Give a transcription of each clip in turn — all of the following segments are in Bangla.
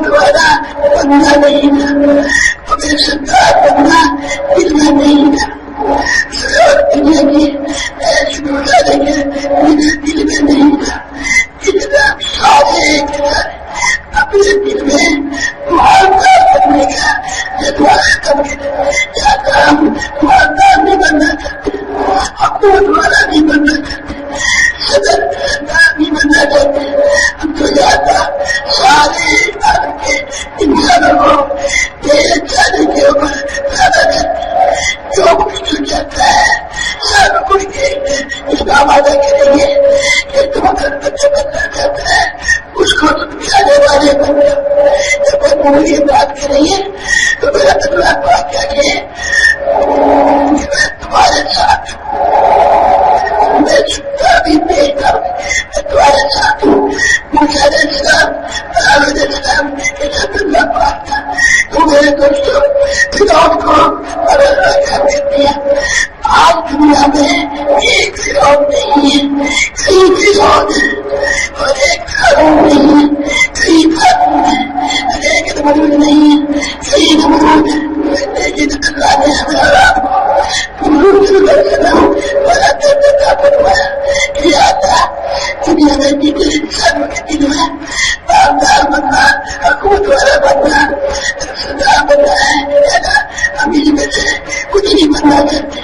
तुम्हारा बंदा नहीं था, तुम्हें सरकार बनना मिलना नहीं था। दुनिया की ऐसी गुजारे के मेरे दिल में नहीं था। इतना सारे अपने दिल में मालदार बनने का जज्बा खत्म या काम मालदार नहीं बनना चाहते, अपना द्वारा नहीं बनना चाहते, सदर नहीं बनना चाहते। हम तो ज्यादा सारे भारत के इंसानों को तेरे जाने के ऊपर ज्यादा करते, जो कुछ जाता है सब कुछ इसका वादा करेंगे कि तुम अगर बच्चे बनना चाहता है उसको तुम जाने वाले बन जाओ। जब वो मुझे बात करेंगे तो मेरा अगला बात क्या कि मैं तुम्हारे साथ मैं छुट्टा भी देखता हूँ, मैं तुम्हारे साथ हूँ। मुझे इस्लाम के साथ बात था तो मेरे दोस्तों फिरौन को बदलना चाहते थे। आज दुनिया में एक फिरौन नहीं है, कई फिरौन है और एक कानून नहीं है, कई कानून है, एक नमरूद नहीं है, कई नमरूद है। लेकिन अल्लाह ने हमारा बड़ा देवता बनवाया किया था। दुनिया में जितने इंसान के दिल में बारदार बनना, हुकूमत वाला बनना, सरदार बनना है ना, अमीर में से कुछ नहीं बनना चाहते।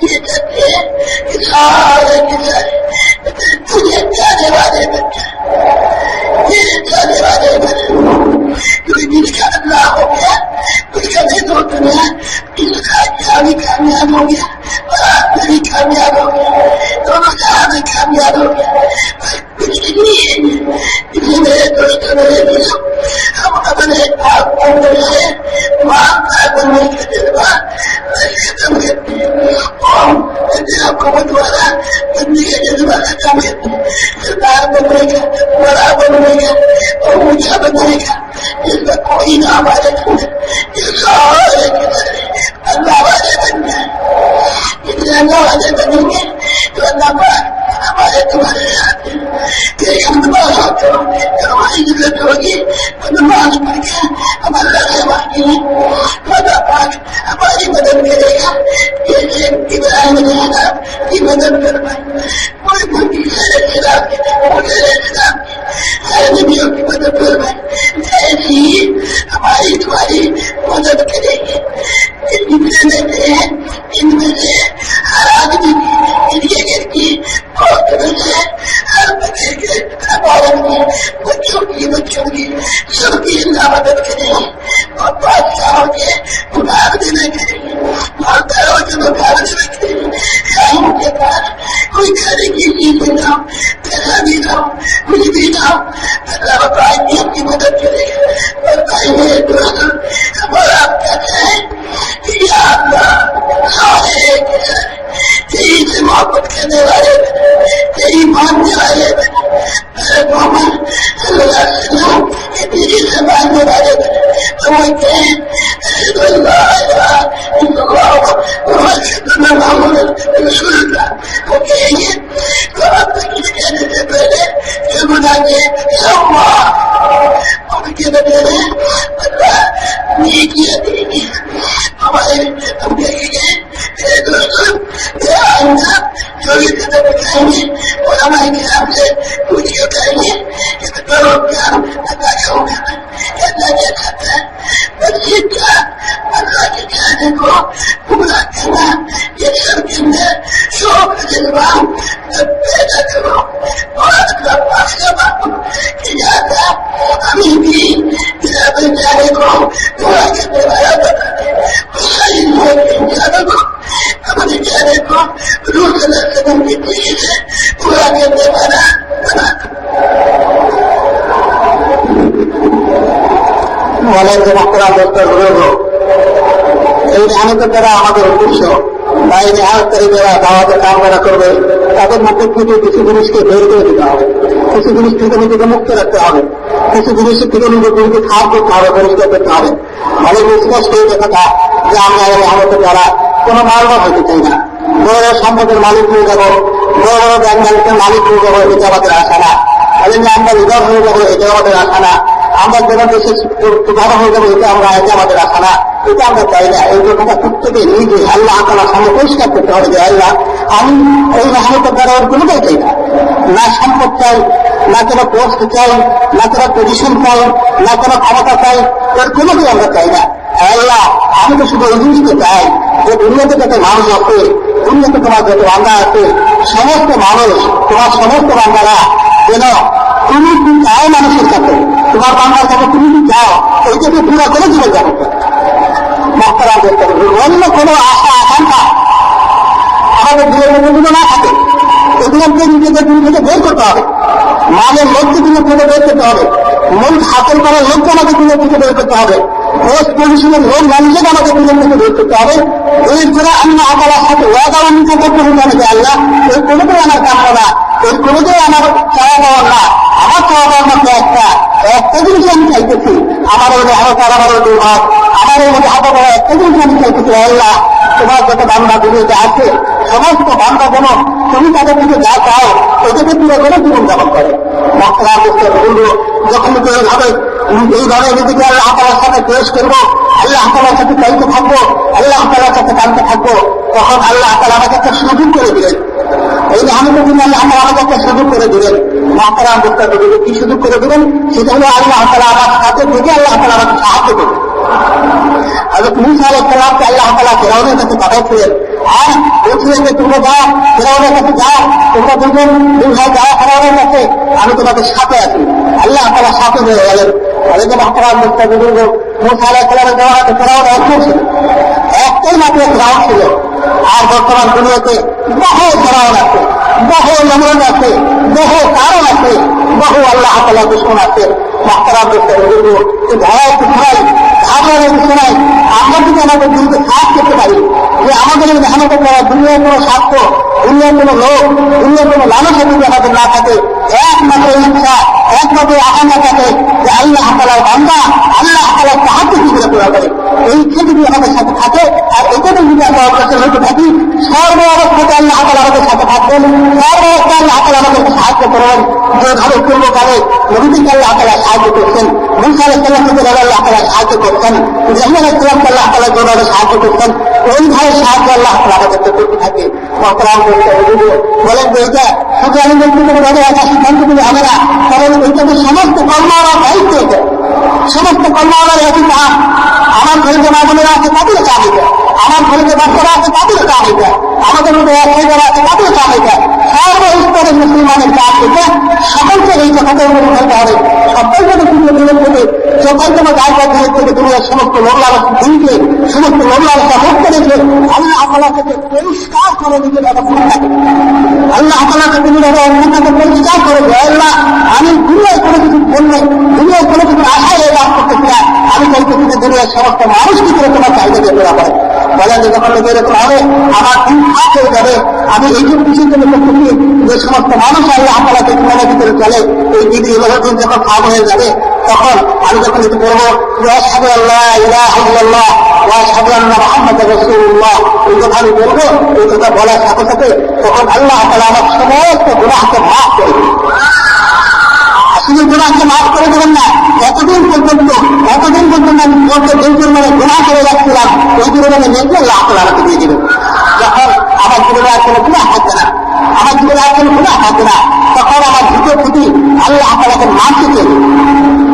ये चाहते हैं कि सारे के सारे तुझे जाने वाले बन जाए, ये जाने वाले बन। क्योंकि जिसका अल्लाह हो गया उसका नहीं तो दुनिया इसका भी कामयाब हो गया और आप भी कामयाब हो गया, दोनों जहां में कामयाब हो गया। कुछ नहीं है इसलिए मेरे दोस्तों मेरे दोस्तों हम अपने आप को मानदार बनने के जज्बा खत्म करते हैं और हुकूमत वाला बनने का जज्बा खत्म करते हैं। सरदार बनने का, बड़ा बनने का और ऊंचा बनने का जिसका कोई ना हमारे सारे अल्लाह वाले बन जाए। इतने अल्लाह वाले बनेंगे तो अल्लाह हमारे तुम्हारे साथ हम नमाज हमारी जरूरत होगी तो नमाज पढ़ के हमारा सेवा की खुदा पाक हमारी मदद करेगा। जैसे इब्राहिम अलैहिस्सलाम की मदद करवाई, कोई भूखी सारे नबियों की मदद करवाई, ऐसी हमारी तुम्हारी मदद करेगी। जितने देते हैं इनमें से हर आदमी की घर की औरतों से हर बच्चे के औरत की बच्चों की सबकी मदद करेगी और बादशाहों के उधार देने करेगी, मालदारों के उधार देने करेगी। उनके पास कोई खाने की चीज ना हो, पैसा भी ना हो, कुछ भी ना हो, अल्लाह की मदद करेगा। और भाई मेरे दोस्तों हमारा आप कहते हैं कि तेरी से मोहब्बत करने वाले बने, तेरी मानने वाले बने, मेरे मोहम्मद सल्लल्लाहु अलैहि वसल्लम के तेरी से मानने वाले बने। तो वो कहें वो कहेंगे तो अब तक इस कहने से पहले जो गुनाह के उनके बदले में अल्लाह नेकियां देंगे हमारे। हम देखेंगे मेरे दोस्तों आइंदा जो भी कदम उठाएंगे और हमारे ख्याल से पूछ के उठाएंगे कि करोड़ प्यार अल्लाह का होगा। अल्लाह क्या चाहता है बस ये क्या अल्लाह के चाहने को पूरा करना, ये सब के अंदर शौक जज्बा पैदा करो और अपना पास का मांगो कि ज्यादा अभी भी अपने चाहने को पूरा करने वाला बना दे। सही इंसानों को अपने चाहने को रूह कदम की खुशी से पूरा करने वाला बना दो। এই নিয়ামতের দ্বারা আমাদের উদ্দেশ্য বা এই নিয়ামতকারী যারা দাওয়াতের কাম করা করবে তাদের মধ্যে থেকে কিছু জিনিসকে বের করে দিতে হবে, কিছু জিনিস থেকে নিজেকে মুক্ত রাখতে হবে, কিছু জিনিসের থেকে নিজেকে খাপ করতে হবে, পরিষ্কার করতে হবে। অনেক স্পষ্ট হয়ে কথা যে আমরা এই নিয়ামতের দ্বারা কোনো মালবান হতে চাই না, বড় সম্পদের মালিক হয়ে যাবো, বড় বড় ব্যাংক মালিকের মালিক হয়ে যাবো, এটা আমাদের আশা না। তাহলে আমরা লিডার হয়ে যাবো, এটা আমাদের আশা না। আমরা যেন দেশে ভালো হয়ে যাবো, এটা আমাদের আশা না, এটা আমরা চাই না। এই কথাটা প্রত্যেকে নিজে আল্লাহ তাআলার সামনে পরিষ্কার করতে হবে যে আল্লাহ, আমি এই রহমতের দ্বারা ওর কোনোটাই চাই না, না সম্পদ চাই, না কোনো পোস্ট চাই, না কোনো পজিশন চাই, না কোনো ক্ষমতা চাই, এর কোনোটাই আমরা চাই না। আল্লাহ, আমি তো শুধু এই জিনিসটা চাই যে দুনিয়াতে যত মানুষ আছে, দুনিয়াতে তোমার যত বান্দা আছে, সমস্ত মানুষ, তোমার সমস্ত বান্দারা যেন তুমি কি চাও মানুষের কাছে, তোমার বান্দার কাছে তুমি কি চাও, এইটাকে পুরো করে জীবন যাপন করে মক্তরা করতে হবে। অন্য কোনো আশা আকাঙ্ক্ষা আমাদের জীবনের মধ্যে না থাকে, এগুলোকে নিজেদের দিন থেকে বের করতে হবে। মানের লোককে দিনের থেকে বের করতে হবে, মূল হাতের করার লোককে আমাদের দিনের থেকে বের করতে হবে, পোস্ট পজিশনের লোক মানুষকে আমাদের দিনের থেকে বের করতে হবে। এর ছাড়া আল্লাহ তাআলার সাথে ওয়াদা অঙ্গীকার করতে হবে যে আল্লাহ, এর কোনোটাই আমার কাম্য না, এর কোনোটাই আমার চাওয়া পাওয়ার না। আমার চাওয়া পাওয়ার মধ্যে একটা জিনিস আমি চাইতেছি, আমার ওই হালকার, আমার ওই দুর্ভাগ, আমার ওই মধ্যে হাতে করা একটা জিনিস আমি চাইতেছি, আল্লাহ তোমার যত বান্দা দুনিয়াতে আছে সমস্ত বান্দা যেন তুমি তাদের থেকে যা চাও এটাকে পুরো করে জীবন যাপন করে। মক্তরা করতে বলবো, যখন এইভাবে নিজেকে আল্লাহ তাআলার সাথে পেশ করবো, আল্লাহ তাআলার সাথে চাইতে থাকবো, আল্লাহ তাআলার সাথে টানতে থাকবো, তখন আল্লাহ তাআলা আমাকে একটা সুযোগ করে দিলেন। এই রহমতের দিন আল্লাহ তাআলা আমাকে একটা সুযোগ করে দিলেন। মক্তরা করতে বলবো, কি সুযোগ করে দিলেন? সেটা হলো আল্লাহ তাআলা আমার সাথে থেকে আল্লাহ তাআলা আমাকে সাহায্য করবে। হযরত মূসা আলাইহিস সালামকে আল্লাহ তাআলা ফিরআউনের কাছে পাঠাইছিলেন, আর বলছিলেন যে তোমরা যাও, ফিরআউনের কাছে যাও, তোমরা দুজন দুই ভাই যাও ফিরআউনের কাছে, আমি তোমাদের সাথে আছি। আল্লাহ তাআলা সাথে হয়ে গেলেন। আর এই যে মক্তরা করতে বলবো, মূসা আলাইহিস সালামের জমানাতে ফিরআউন একজন ছিল, একটাই মাত্র ফিরআউন ছিল। আর বর্তমান দুনিয়াতে বহু ফিরআউন আছে, বহু নমরুদ আছে, বহু কারণ আছে, বহু আল্লাহ তাআলা দুশমন আছে। মক্তরা করতে বলবো, ভয় কোথায়, ঘাবড়ানোর কিছু নাই। আমরা যদি আমাদের দিনকে সাহায্য করতে পারি যে আমাদের এই মেহনত করা দুনিয়ার কোনো স্বার্থ, দুনিয়ার কোনো লোক, দুনিয়ার কোনো লালসা যদি আমাদের না থাকে, একমাত্র ইচ্ছা, একমাত্র আকাঙ্ক্ষা থাকে যে আল্লাহ তাআলার বান্দা, আল্লাহ তাআলার সাহায্য কিভাবে করা যায়, এই ইচ্ছা যদি আমাদের সাথে থাকে, আর এটাতে যদি আমরা অগ্রসর হতে থাকি, সর্ব অবস্থাতে আল্লাহ তাআলা আমাদের সাথে থাকবেন, সর্ব অবস্থায় আল্লাহ তাআলা আমাদেরকে সাহায্য করবেন। যেভাবে পূর্বকালে নবীকে আল্লাহ তাআলা সাহায্য করছেন, মূসা আলাইহিস সালামকে আল্লাহ তাআলা সাহায্য করছেন, ইব্রাহিম আলাইহিস সালামকে আল্লাহ তাআলা যেভাবে সাহায্য করছেন, ওইভাবে সাহায্য আল্লাহ তাআলা আমাদেরকে করতে থাকে। মক্তরাম করতে বলেন যে এটা শুধু আমি ব্যক্তিগতভাবে একটা সিদ্ধান্ত নিলে হবে না, কারণ এইটাকে সমস্ত কর্মওয়ালার দায়িত্ব, এটা সমস্ত কর্মওয়ালার একই কাজ। আমার ঘরে যে মা বোনেরা আছে তাদের কাজ এটা, আমার ঘরে যে বাচ্চারা আছে তাদের কাজ এটা, আমাদের মধ্যে এক যারা আছে তাদের কাজ এটা, সর্বস্তরের মুসলমানের কাজ এটা। সকলকে এই কথাটা অনুভব করতে হবে, সকলকে দিনের থেকে যখন তোমার জায়গার দিনের থেকে দুনিয়ার সমস্ত লোকলালস দিনকে, সমস্ত লোকলালসা মুক্ত রেখে আল্লাহ তাআলা থেকে পরিষ্কার করে নিজের ব্যবস্থা থাকে। আল্লাহ তাআলা থেকে নিজের অন্যটাকে পরিষ্কার করে দেয়, আল্লাহ আমি দুনিয়ায় কোনো কিছু বললে, দুনিয়ায় কোনো কিছু আশায় এই কাজ করতেছি না, আমি চাইতেছি যে দুনিয়ার সমস্ত মানুষ কি করে তোমার চাইতে যেতে পারে। বলেন যে যখন এরকম হবে আমার দিন খাপ হয়ে যাবে, আমি এই জন্য কিছু জন্য করতেছি যে সমস্ত মানুষ আল্লাহ তাআলাকে ইমানের ভিতরে চলে, এই দিদি দিন যখন খাপ হয়ে যাবে, তখন আমি যখন এটি বলবো যে আশহাদু আল্লা ইলাহা ইল্লাল্লাহ ওয়া আশহাদু আন্না মুহাম্মাদার রাসূলুল্লাহ, এই কথা আমি বলবো, এই কথা বলার সাথে সাথে তখন আল্লাহ তাআলা আমার সমস্ত গুনাহকে মাফ করে দেবেন। আসলে গুনাহকে মাফ করে দেবেন না, এতদিন পর্যন্ত আমি বলতে যেই পরিমাণে গুনাহ করে যাচ্ছিলাম, ওই পরিমাণে নেই আল্লাহ তাআলা আমাকে দিয়ে দেবেন। যখন আমার জীবনে আর কোনো গুনাহ থাকবে না, আমার জীবনে আর কোনো গুনাহ থাকবে না, তখন আমার ভিতর থেকে আল্লাহ তাআলাকে মানতে চাইবে,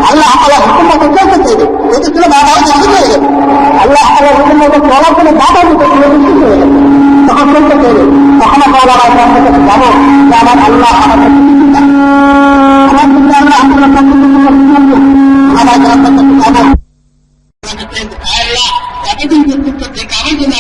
আল্লাহ তাআলা হুকুমটাকে চলতে চাইবে। এটা ছিল বাধা হয়ে যাবে, আল্লাহ তাআলার হুকুমটাকে চলার কোনো বাধা দিতে ছিল নিশ্চিত হয়ে যাবে, তখন চলতে চাইবে। তখন আমরা আমার কাছে যাবো যে আমার আল্লাহ আমাকে আমার দিকে আল্লাহ আপনার আমার যাবো। এতদিন পর্যন্ত যে কারণের জন্য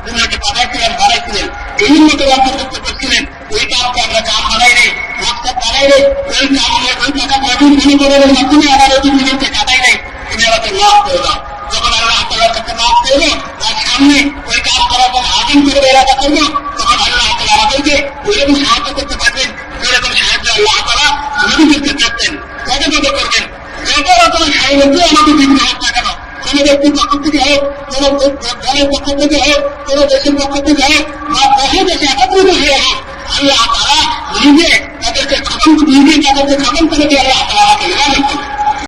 দুনিয়াকে পাঠাইছিলেন, বাড়াইছিলেন, এই মতো রাস্তা করতে করছিলেন, ওই কাজকে আমরা কাজ বানাই রে, রাস্তা বানাই রে, ওই কাজে ওই টাকা প্রবীণ বিনিয়োগের মাধ্যমে আমার ওই দিনকে কাটাই নেই, তুমি আমাকে মাফ করে দাও। যখন আল্লাহ তাআলার কাছে মাফ করবো, তার সামনে ওই কাজ করার জন্য আদিম করে এলাকা করবো, তখন আল্লাহ তাআলা আমাদেরকে ওইরকম সাহায্য করতে পারবেন, যেরকম সাহায্য আল্লাহ তাআলা নবীদেরকে করতেন। কত করবেন, যত রকম সাহায্য আমাদের বিভিন্ন হোক না কেন, কোন ব্যক্তির পক্ষ থেকে হোক, কোন দলের পক্ষ থেকে হোক, কোন দেশের পক্ষ থেকে হোক, বা বহু দেশে একত্রিত হয়ে হোক, আল্লাহ তাআলা নিজে তাদেরকে খতম করে দিয়ে আল্লাহ তাআলা আমাকে ইমাম করবেন।